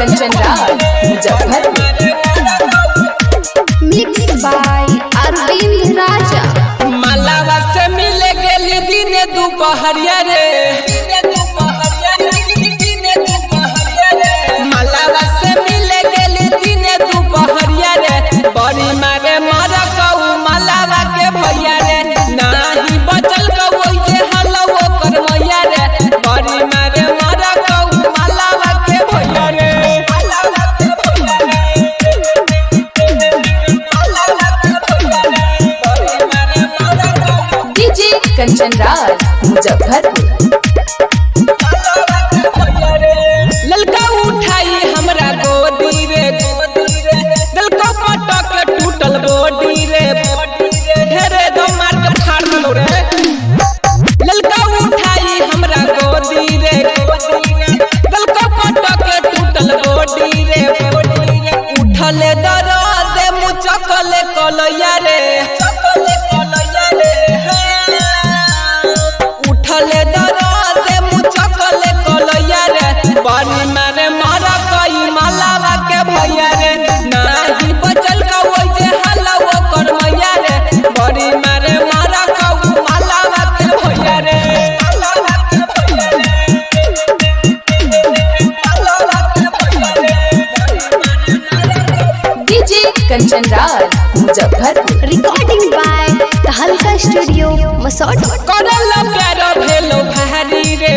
Kanchan Raj Muzaffarpur. Mix by Arvind Raja. मलावा से मिले गेली दिने दुपहरिया रे, मलावा से मिले गेली दिने दुपहरिया रे, बड़ी मारे मारा कहू मलावा के भैया रे, नाही बचल कहू जे हलवो कर मैया रे, बड़ी मारे मारा कहू मलावा के भैया रे। डीजे कंचन राज मुजफ्फरपुर। ललका उठाई हमरा गोदी रे, ललका पटक टूटल बॉडी रे, हेरे दो मार के फाड़ दलो रे। ललका उठाई हमरा गोदी रे, ललका पटक टूटल बॉडी रे, उठले दर्द मुचकले कलैया रे, उठले दर्द मुचकले कलैया रे, बड़ी मारे मारा कई मलावा के भैया रे, नाही बचल कहू जे हलवो कर मैया रे, बड़ी मारे मारा कहू मलावा के भैया रे। DJ Kanchan Raj Muzaffarpur. Recording by Tahalka studio Masaud. करल प्यार भेलो भारी रे,